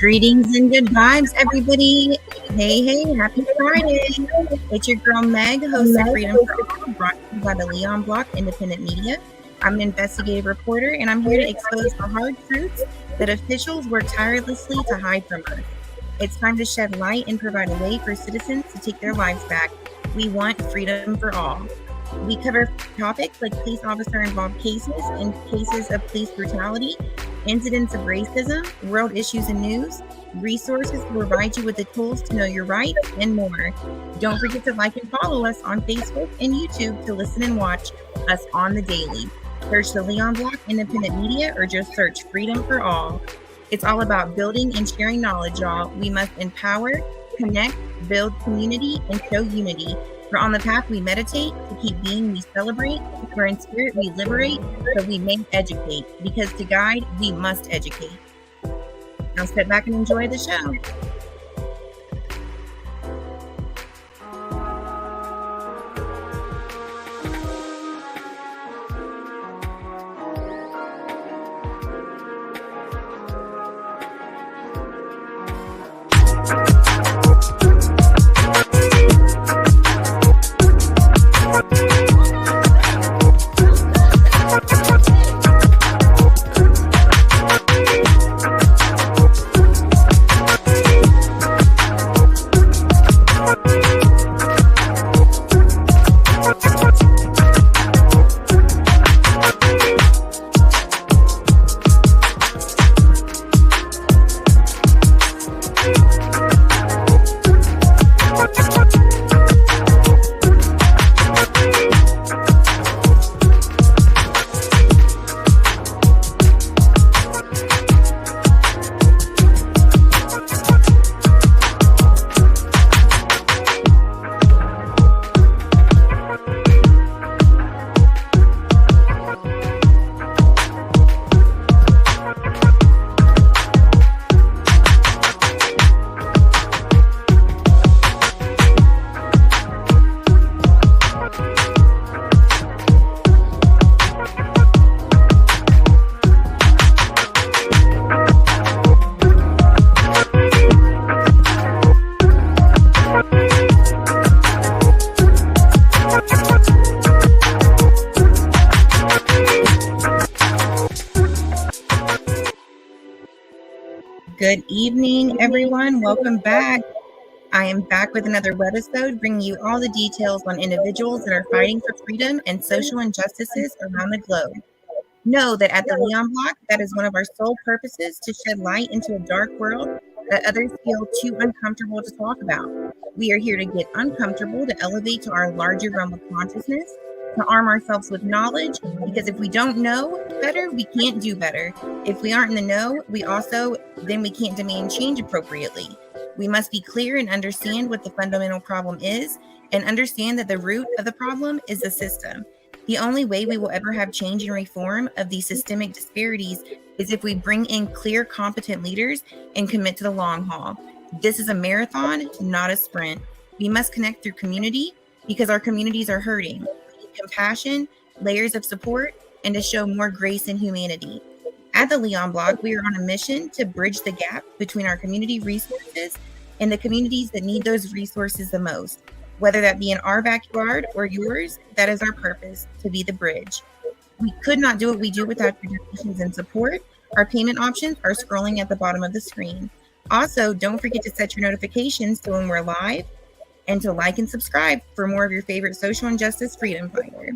Greetings and good vibes, everybody. Hey, happy Friday. It's your girl Meg, host of Freedom brought to you by the Leon Block Independent Media. I'm an investigative reporter, and I'm here to expose the hard truths that officials work tirelessly to hide from us. It's time to shed light and provide a way for citizens to take their lives back. We want freedom for all. We cover topics like police officer-involved cases and cases of police brutality, incidents of racism, world issues and news, resources to provide you with the tools to know your rights, and more. Don't forget to like and follow us on Facebook and YouTube to listen and watch us on the daily. Search the Leon Block Independent Media or just search Freedom for All. It's all about building and sharing knowledge, y'all. We must empower, connect, build community, and show unity. For on the path we meditate, to keep being we celebrate, for in spirit we liberate, so we may educate, because to guide we must educate. Now sit back and enjoy the show. Good evening, everyone. Welcome back. I am back with another webisode, bringing you all the details on individuals that are fighting for freedom and social injustices around the globe. Know that at the Leon Block, that is one of our sole purposes, to shed light into a dark world that others feel too uncomfortable to talk about. We are here to get uncomfortable, to elevate to our larger realm of consciousness, to arm ourselves with knowledge, because if we don't know better, we can't do better. If we aren't in the know, we can't demand change appropriately. We must be clear and understand what the fundamental problem is, and understand that the root of the problem is the system. The only way we will ever have change and reform of these systemic disparities is if we bring in clear, competent leaders and commit to the long haul. This is a marathon, not a sprint. We must connect through community because our communities are hurting. Compassion, layers of support, and to show more grace and humanity. At the Leon Block, we are on a mission to bridge the gap between our community resources and the communities that need those resources the most. Whether that be in our backyard or yours, that is our purpose, to be the bridge. We could not do what we do without your donations and support. Our payment options are scrolling at the bottom of the screen. Also, don't forget to set your notifications so when we're live, and to like and subscribe for more of your favorite social injustice freedom fighter.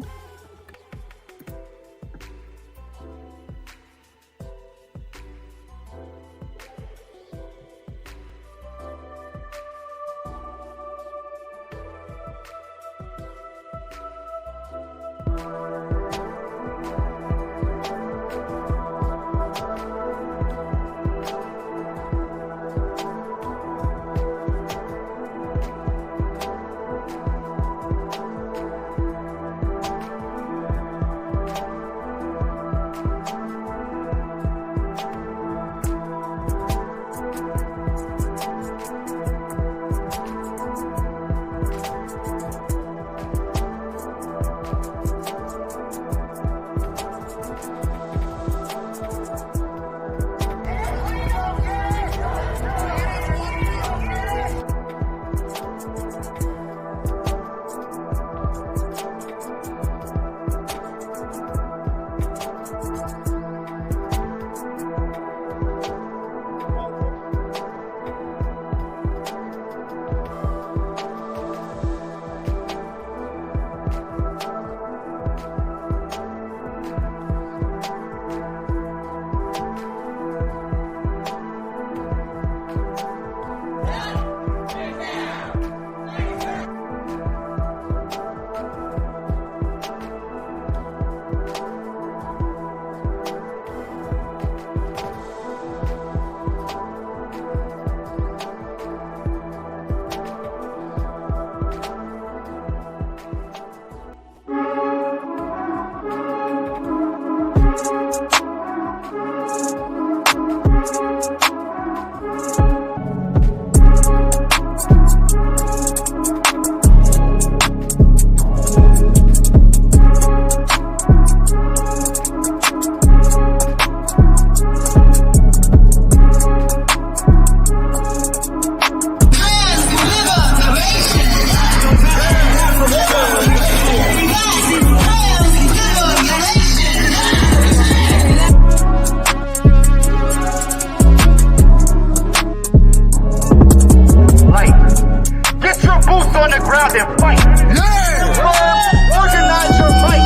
and fight. Yeah. Organize your fight.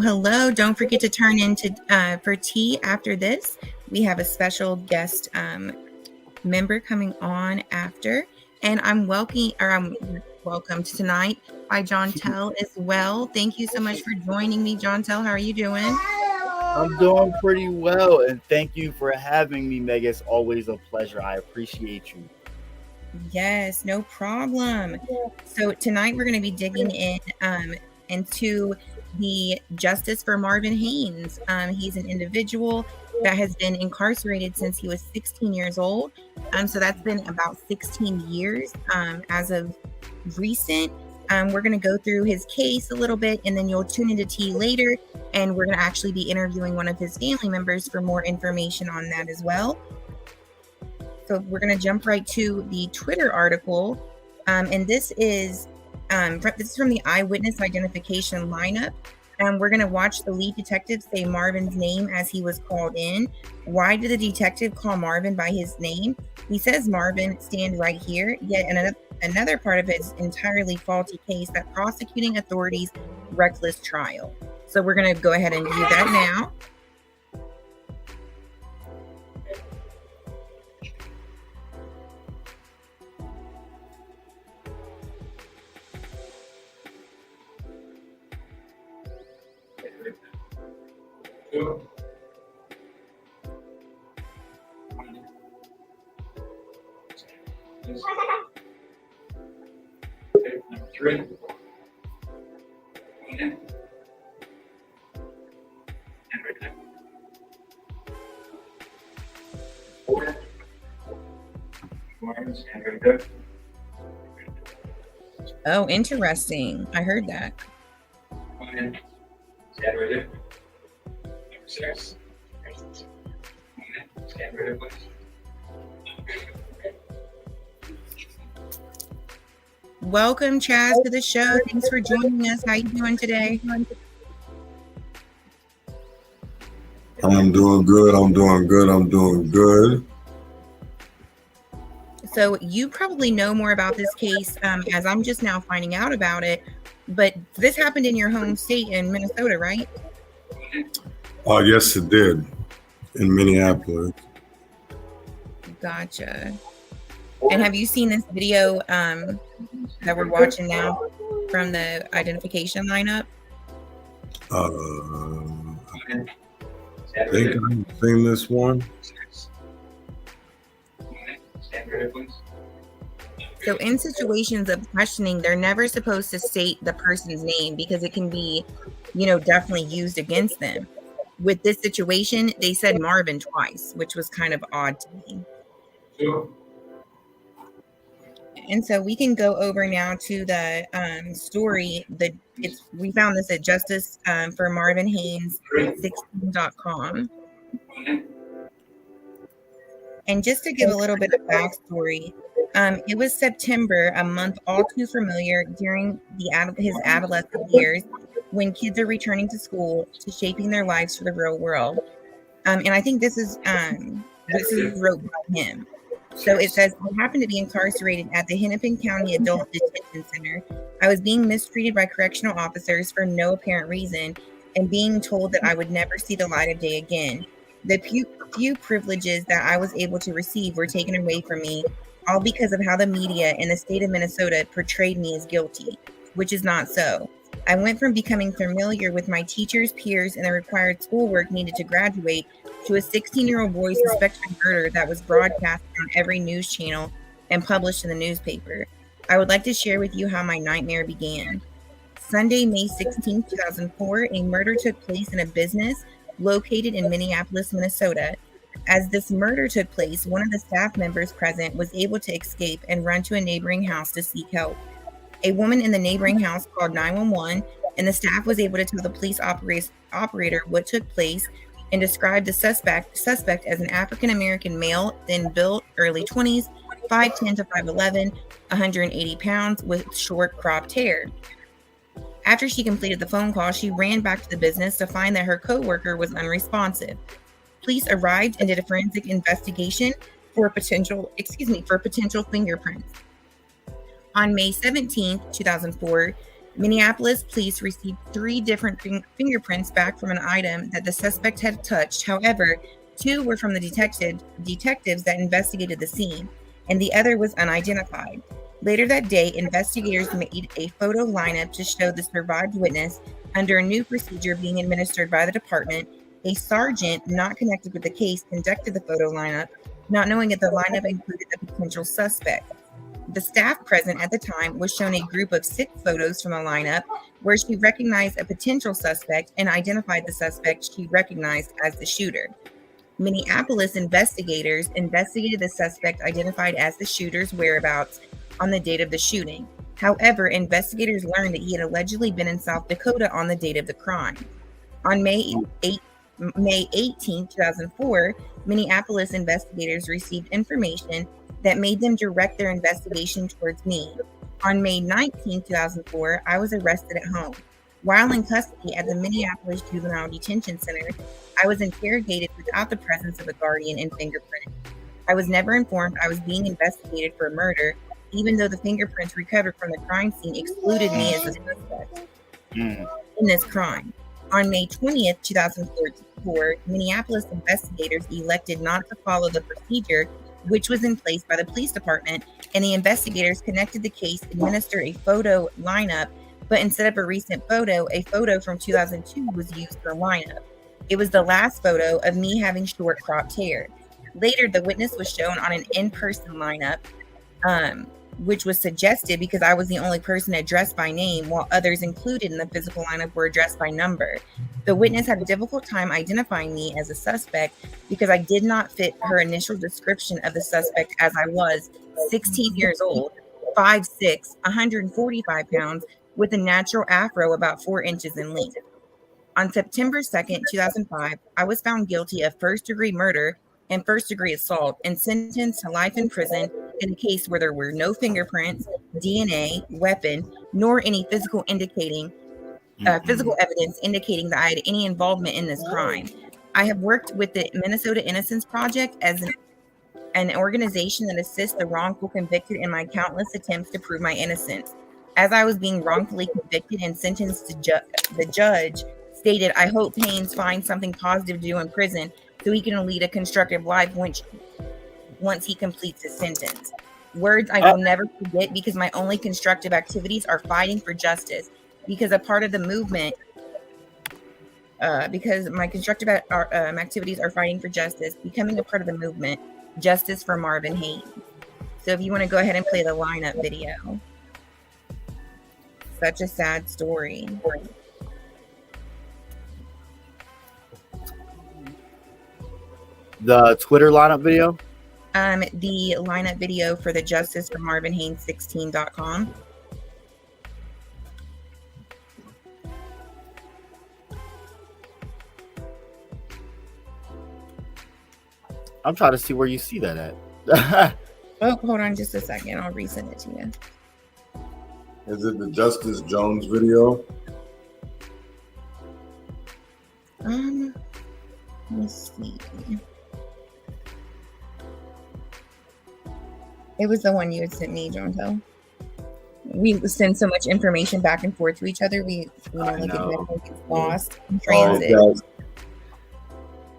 Hello. Don't forget to turn in for tea after this. We have a special guest member coming on after, and I'm welcome to tonight by John Tell as well. Thank you so much for joining me, John Tell. How are you doing? I'm doing pretty well, and thank you for having me, Meg. It's always a pleasure. I appreciate you. Yes, no problem. So tonight we're going to be digging in into the justice for Marvin Haynes. He's an individual that has been incarcerated since he was 16 years old. So that's been about 16 years as of recent. We're going to go through his case a little bit, and then you'll tune into tea later, and we're going to actually be interviewing one of his family members for more information on that as well. So we're going to jump right to the Twitter article, and this is from the eyewitness identification lineup. We're going to watch the lead detective say Marvin's name as he was called in. Why did the detective call Marvin by his name? He says Marvin, stand right here, yet another part of his entirely faulty case, that prosecuting authorities' reckless trial. So we're going to go ahead and do that now. Number 3. And right there. 4. Arms and right there. Oh, interesting. I heard that. 1. Stand right there. Number 6. Stand right there, please. Welcome, Chaz, to the show. Thanks for joining us. How you doing today? I'm doing good. So you probably know more about this case as I'm just now finding out about it. But this happened in your home state in Minnesota, right? Yes, it did. In Minneapolis. Gotcha. And have you seen this video that we're watching now from the identification lineup? I think I've seen this one. So in situations of questioning, they're never supposed to state the person's name because it can be, definitely used against them. With this situation, they said Marvin twice, which was kind of odd to me. Sure. And so we can go over now to the story. We found this at Justice for Marvin Haynes 16.com. And just to give a little bit of backstory, it was September, a month all too familiar during his adolescent years, when kids are returning to school to shaping their lives for the real world. And I think this is wrote by him. So it says, I happened to be incarcerated at the Hennepin County Adult Detention Center. I was being mistreated by correctional officers for no apparent reason and being told that I would never see the light of day again. The few privileges that I was able to receive were taken away from me, all because of how the media in the state of Minnesota portrayed me as guilty, which is not so. I went from becoming familiar with my teachers, peers, and the required schoolwork needed to graduate to a 16-year-old boy suspected of murder that was broadcast on every news channel and published in the newspaper. I would like to share with you how my nightmare began. Sunday, May 16, 2004, a murder took place in a business located in Minneapolis, Minnesota. As this murder took place, one of the staff members present was able to escape and run to a neighboring house to seek help. A woman in the neighboring house called 911, and the staff was able to tell the police operator what took place and described the suspect as an African-American male, thin built, early 20s, 5'10 to 5'11, 180 pounds, with short cropped hair. After she completed the phone call, she ran back to the business to find that her coworker was unresponsive. Police arrived and did a forensic investigation for potential fingerprints. On May 17, 2004, Minneapolis police received 3 different fingerprints back from an item that the suspect had touched. However, 2 were from the detectives that investigated the scene, and the other was unidentified. Later that day, investigators made a photo lineup to show the survived witness under a new procedure being administered by the department. A sergeant not connected with the case conducted the photo lineup, not knowing that the lineup included a potential suspect. The staff present at the time was shown a group of 6 photos from the lineup where she recognized a potential suspect and identified the suspect she recognized as the shooter. Minneapolis investigators investigated the suspect identified as the shooter's whereabouts on the date of the shooting. However, investigators learned that he had allegedly been in South Dakota on the date of the crime. On May 18, 2004, Minneapolis investigators received information that made them direct their investigation towards me. On May 19, 2004, I was arrested at home. While in custody at the Minneapolis Juvenile Detention Center, I was interrogated without the presence of a guardian and fingerprint. I was never informed I was being investigated for a murder, even though the fingerprints recovered from the crime scene excluded me as a suspect in this crime. On May 20th, 2004, Minneapolis investigators elected not to follow the procedure which was in place by the police department, and the investigators connected the case, administered a photo lineup, but instead of a recent photo, a photo from 2002 was used for lineup. It was the last photo of me having short cropped hair. Later, the witness was shown on an in-person lineup, which was suggested because I was the only person addressed by name, while others included in the physical lineup were addressed by number. The witness had a difficult time identifying me as a suspect because I did not fit her initial description of the suspect, as I was 16 years old, 5'6", 145 pounds, with a natural afro about 4 inches in length. On September 2nd, 2005, I was found guilty of first-degree murder and first-degree assault and sentenced to life in prison in a case where there were no fingerprints, DNA, weapon, nor any physical evidence indicating that I had any involvement in this crime. I have worked with the Minnesota Innocence Project as an organization that assists the wrongful convicted in my countless attempts to prove my innocence. As I was being wrongfully convicted and sentenced to the judge stated, I hope Haynes finds something positive to do in prison so he can lead a constructive life once he completes his sentence. Words I will never forget, because my only constructive activities are fighting for justice. Because a part of the movement, because my constructive activities are fighting for justice, becoming a part of the movement, Justice for Marvin Haynes. So if you want to go ahead and play the lineup video. Such a sad story. The Twitter lineup video? The lineup video for the Justice for Marvin Haynes 16.com. I'm trying to see where you see that at. Oh, hold on just a second. I'll resend it to you. Is it the Justice Jones video? Let me see. It was the one you had sent me, Jonto. We send so much information back and forth to each other. We get lost in transit.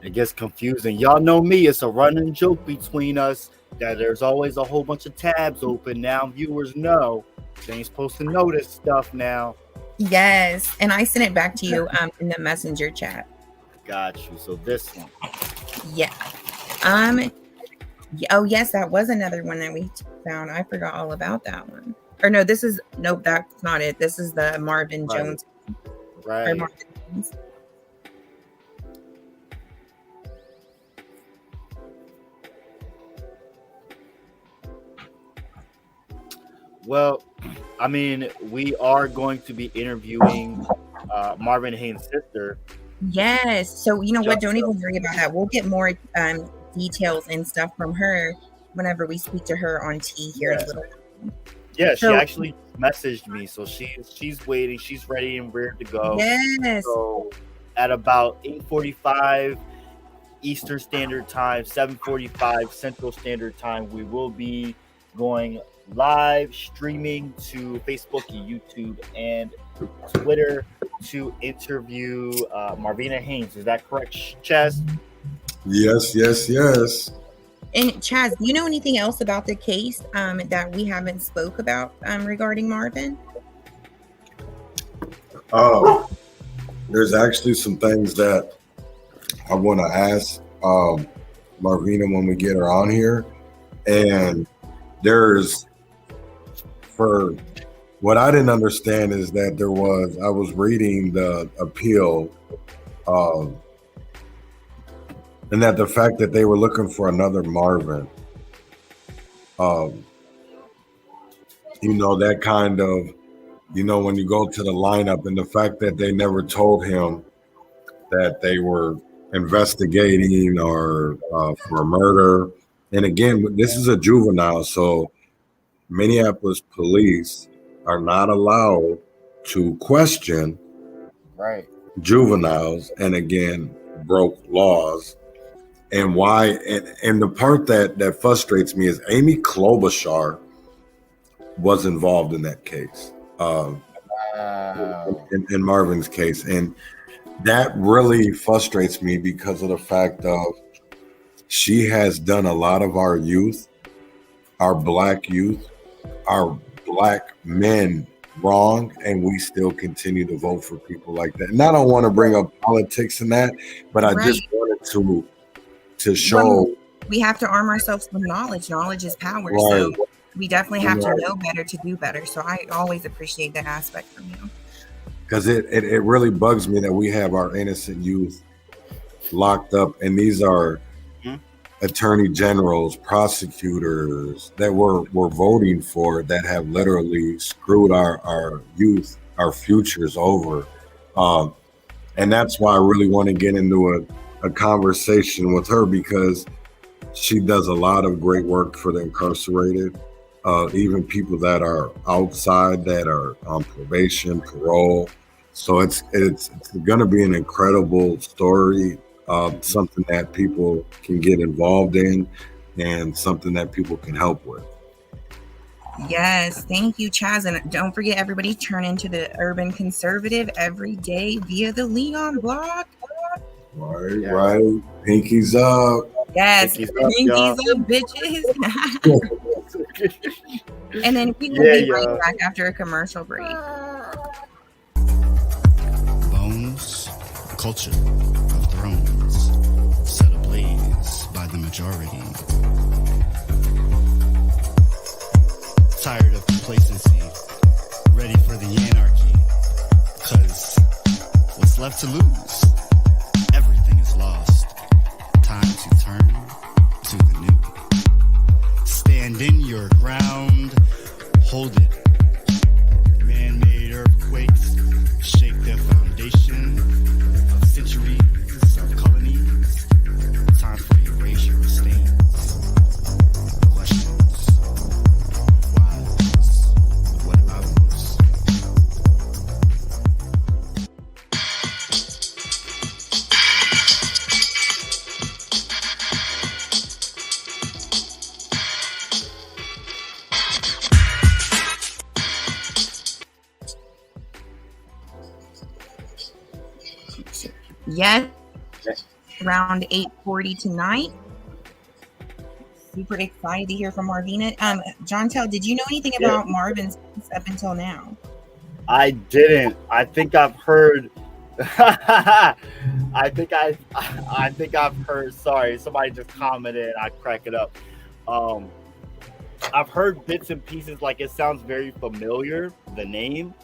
It gets confusing. Y'all know me. It's a running joke between us that there's always a whole bunch of tabs open. Now viewers know they ain't supposed to know this stuff now. Yes, and I sent it back to you in the messenger chat. Got you. So this one. Yeah. Oh yes, that was another one that we found. I forgot all about that one. Or no, that's not it. This is the Marvin Jones. Right. Marvin Jones. Well, I mean, we are going to be interviewing Marvin Haynes' sister. Yes. So you know what? Don't Just- even worry about that. We'll get more details and stuff from her whenever we speak to her on T here in a Yeah. little. Yeah, she So actually messaged me, so she's waiting. She's ready and ready to go. yes. So at about 8:45 Eastern Standard Time, 7:45 Central Standard Time, we will be going live streaming to Facebook, YouTube, and Twitter to interview Marvina Haynes. Is that correct, Chaz? Yes. And Chaz, do you know anything else about the case that we haven't spoke about regarding Marvin? There's actually some things that I want to ask Marvina when we get her on here. And for what I didn't understand is that I was reading the appeal, and that the fact that they were looking for another Marvin, that kind of, when you go to the lineup, and the fact that they never told him that they were investigating or for murder. And again, this is a juvenile, so Minneapolis police are not allowed to question juveniles, and again, broke laws. And why? And the part that frustrates me is Amy Klobuchar was involved in that case, in Marvin's case, and that really frustrates me because of the fact of she has done a lot of our youth, our black youth, our black men wrong, and we still continue to vote for people like that. And I don't want to bring up politics in that, but I just wanted to show we have to arm ourselves with knowledge. Knowledge is power. Right. So we definitely have to know better to do better. So I always appreciate that aspect from you. Because it really bugs me that we have our innocent youth locked up, and these are attorney generals, prosecutors that we're voting for that have literally screwed our youth, our futures over. And that's why I really want to get into a conversation with her, because she does a lot of great work for the incarcerated, even people that are outside, that are on probation, parole. So it's going to be an incredible story, something that people can get involved in, and something that people can help with. Yes, thank you, Chaz. And don't forget, everybody, turn into the Urban Conservative every day via the Leon blog. Right. Pinkies up. Yes, pinkies up, bitches. And then we will be right back after a commercial break. Bones, culture of thrones, set ablaze by the majority. Tired of complacency, ready for the anarchy, 'cause what's left to lose? Everything is lost. Time to turn to the new. Stand in your ground, hold it. Man-made earthquakes shake their foundation of centuries of colonies. Time for erasure of stains. Questions. Whys. What abouts? Yes, around 8:40 tonight. Super excited to hear from Marvina. Jontel, did you know anything about Marvin's case up until now? I didn't. I think I've heard. I think I've heard. Sorry, somebody just commented. I crack it up. I've heard bits and pieces. Like, it sounds very familiar, the name.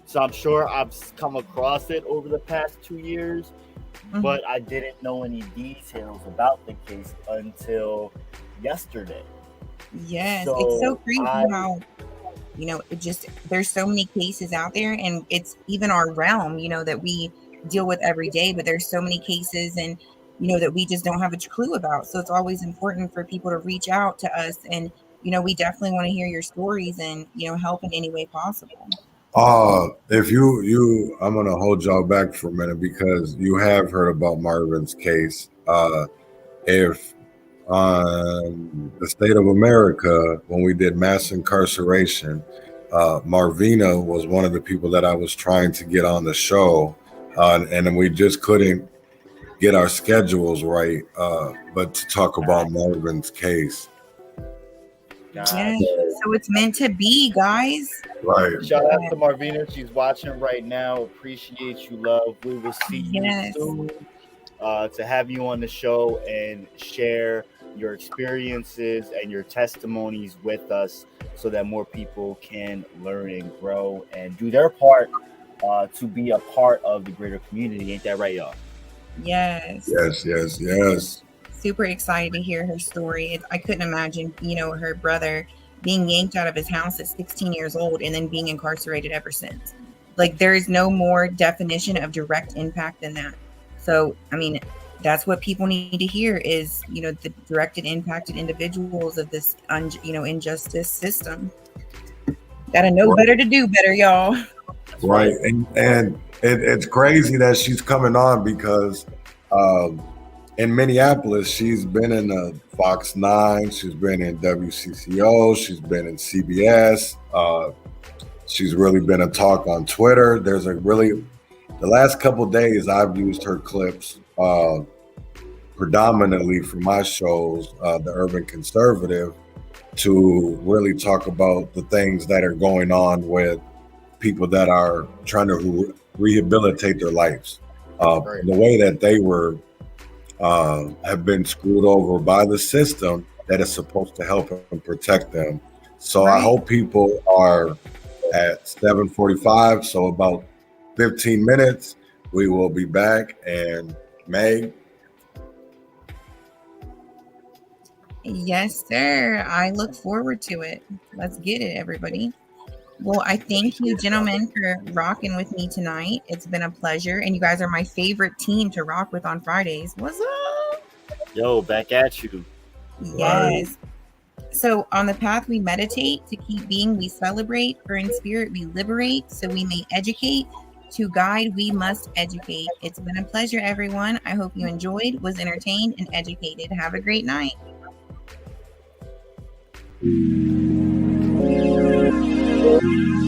So I'm sure I've come across it over the past 2 years, but I didn't know any details about the case until yesterday. Yes, So it's so crazy there's so many cases out there, and it's even our realm, that we deal with every day, but there's so many cases and that we just don't have a clue about. So it's always important for people to reach out to us, and we definitely want to hear your stories and help in any way possible. If you I'm gonna hold y'all back for a minute because you have heard about Marvin's case. If the state of America, when we did mass incarceration, Marvina was one of the people that I was trying to get on the show, and then we just couldn't get our schedules right. But to talk about Marvin's case, Yeah, so it's meant to be, guys. right? Shout out to Marvina. She's watching right now. Appreciate you, love. We will see you soon. To have you on the show and share your experiences and your testimonies with us so that more people can learn and grow and do their part to be a part of the greater community. Ain't that right, y'all? Yes. Yes. Super excited to hear her story. I couldn't imagine, her brother being yanked out of his house at 16 years old and then being incarcerated ever since. Like, there is no more definition of direct impact than that. So, I mean, that's what people need to hear is, the directed impacted individuals of this, injustice system. Gotta know better to do better, y'all. Right. And it's crazy that she's coming on because in Minneapolis, she's been in Fox 9, she's been in WCCO, she's been in CBS. She's really been a talk on Twitter. The last couple of days, I've used her clips predominantly for my shows, The Urban Conservative, to really talk about the things that are going on with people that are trying to rehabilitate their lives. The way that they have been screwed over by the system that is supposed to help and protect them. So I hope people are at 7:45, so about 15 minutes, we will be back. And Meg? Yes, sir. I look forward to it. Let's get it, everybody. Well, I thank you, gentlemen, for rocking with me tonight. It's been a pleasure. And you guys are my favorite team to rock with on Fridays. What's up? Yo, back at you. Yes. So on the path we meditate, to keep being we celebrate, for in spirit we liberate, so we may educate. To guide we must educate. It's been a pleasure, everyone. I hope you enjoyed, was entertained, and educated. Have a great night. Thank you.